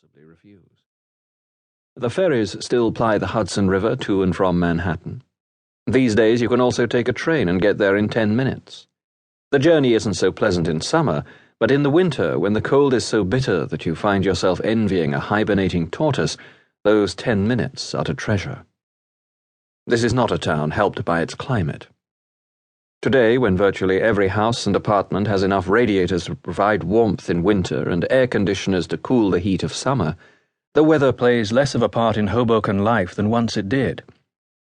possibly refuse. The ferries still ply the Hudson River to and from Manhattan. These days you can also take a train and get there in 10 minutes. The journey isn't so pleasant in summer, but in the winter, when the cold is so bitter that you find yourself envying a hibernating tortoise, those 10 minutes are to treasure. This is not a town helped by its climate. Today, when virtually every house and apartment has enough radiators to provide warmth in winter and air conditioners to cool the heat of summer, the weather plays less of a part in Hoboken life than once it did.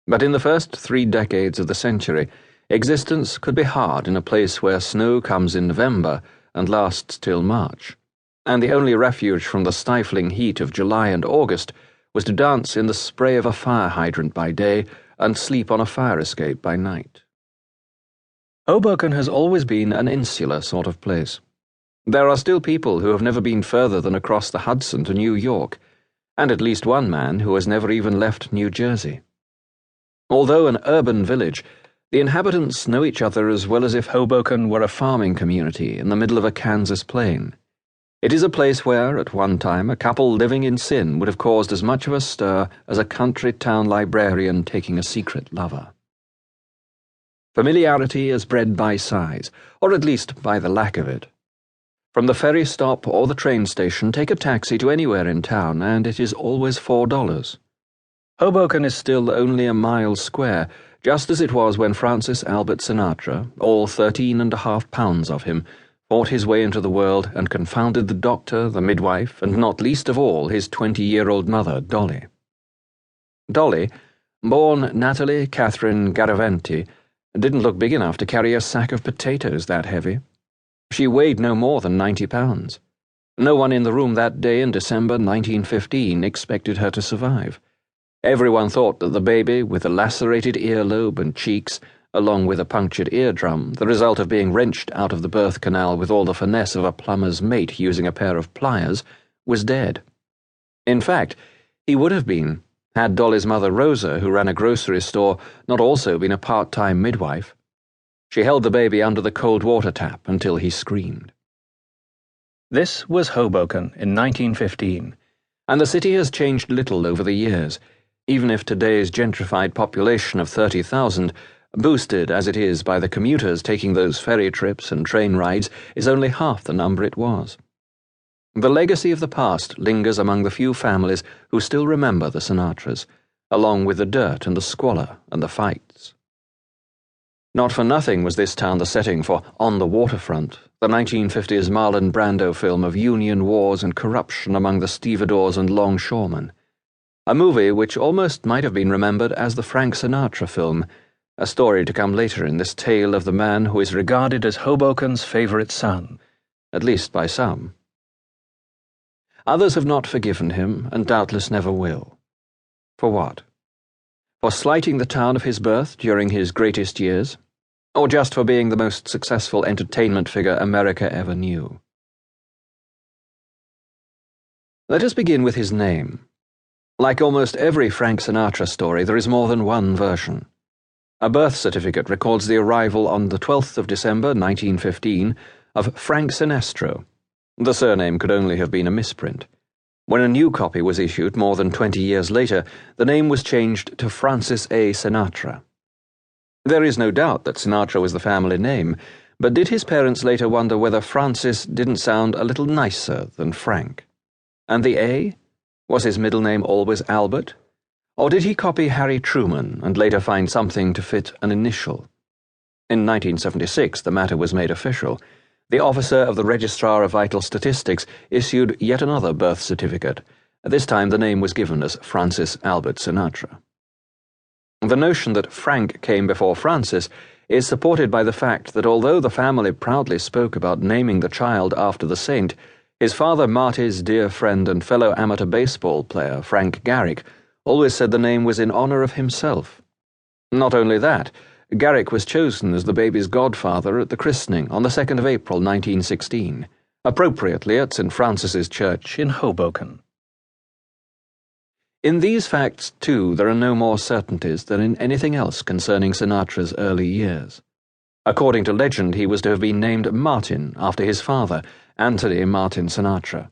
But in the first 3 decades of the century, existence could be hard in a place where snow comes in November and lasts till March, and the only refuge from the stifling heat of July and August was to dance in the spray of a fire hydrant by day and sleep on a fire escape by night. Hoboken has always been an insular sort of place. There are still people who have never been further than across the Hudson to New York, and at least one man who has never even left New Jersey. Although an urban village, the inhabitants know each other as well as if Hoboken were a farming community in the middle of a Kansas plain. It is a place where, at one time, a couple living in sin would have caused as much of a stir as a country town librarian taking a secret lover. Familiarity is bred by size, or at least by the lack of it. From the ferry stop or the train station, take a taxi to anywhere in town, and it is always $4. Hoboken is still only a mile square, just as it was when Francis Albert Sinatra, all 13.5 pounds of him, fought his way into the world and confounded the doctor, the midwife, and not least of all his 20-year-old mother, Dolly. Dolly, born Natalie Catherine Garaventi, didn't look big enough to carry a sack of potatoes that heavy. She weighed no more than 90 pounds. No one in the room that day in December 1915 expected her to survive. Everyone thought that the baby, with a lacerated earlobe and cheeks, along with a punctured eardrum, the result of being wrenched out of the birth canal with all the finesse of a plumber's mate using a pair of pliers, was dead. In fact, he would have been, had Dolly's mother Rosa, who ran a grocery store, not also been a part-time midwife. She held the baby under the cold water tap until he screamed. This was Hoboken in 1915, and the city has changed little over the years, even if today's gentrified population of 30,000, boosted as it is by the commuters taking those ferry trips and train rides, is only half the number it was. The legacy of the past lingers among the few families who still remember the Sinatras, along with the dirt and the squalor and the fights. Not for nothing was this town the setting for On the Waterfront, the 1950s Marlon Brando film of union wars and corruption among the stevedores and longshoremen, a movie which almost might have been remembered as the Frank Sinatra film, a story to come later in this tale of the man who is regarded as Hoboken's favorite son, at least by some. Others have not forgiven him, and doubtless never will. For what? For slighting the town of his birth during his greatest years? Or just for being the most successful entertainment figure America ever knew? Let us begin with his name. Like almost every Frank Sinatra story, there is more than one version. A birth certificate records the arrival on the 12th of December 1915 of Frank Sinestro. The surname could only have been a misprint. When a new copy was issued more than 20 years later, the name was changed to Francis A. Sinatra. There is no doubt that Sinatra was the family name, but did his parents later wonder whether Francis didn't sound a little nicer than Frank? And the A? Was his middle name always Albert? Or did he copy Harry Truman and later find something to fit an initial? In 1976, the matter was made official. The officer of the Registrar of Vital Statistics issued yet another birth certificate. This time the name was given as Francis Albert Sinatra. The notion that Frank came before Francis is supported by the fact that although the family proudly spoke about naming the child after the saint, his father Marty's dear friend and fellow amateur baseball player, Frank Garrick, always said the name was in honor of himself. Not only that, Garrick was chosen as the baby's godfather at the christening on the 2nd of April 1916, appropriately at St. Francis's Church in Hoboken. In these facts, too, there are no more certainties than in anything else concerning Sinatra's early years. According to legend, he was to have been named Martin after his father, Anthony Martin Sinatra.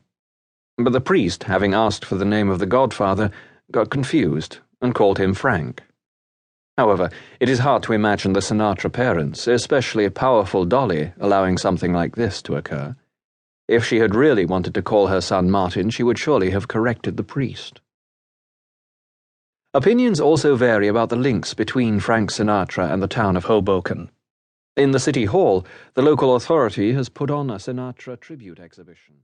But the priest, having asked for the name of the godfather, got confused and called him Frank. However, it is hard to imagine the Sinatra parents, especially powerful Dolly, allowing something like this to occur. If she had really wanted to call her son Martin, she would surely have corrected the priest. Opinions also vary about the links between Frank Sinatra and the town of Hoboken. In the City Hall, the local authority has put on a Sinatra tribute exhibition.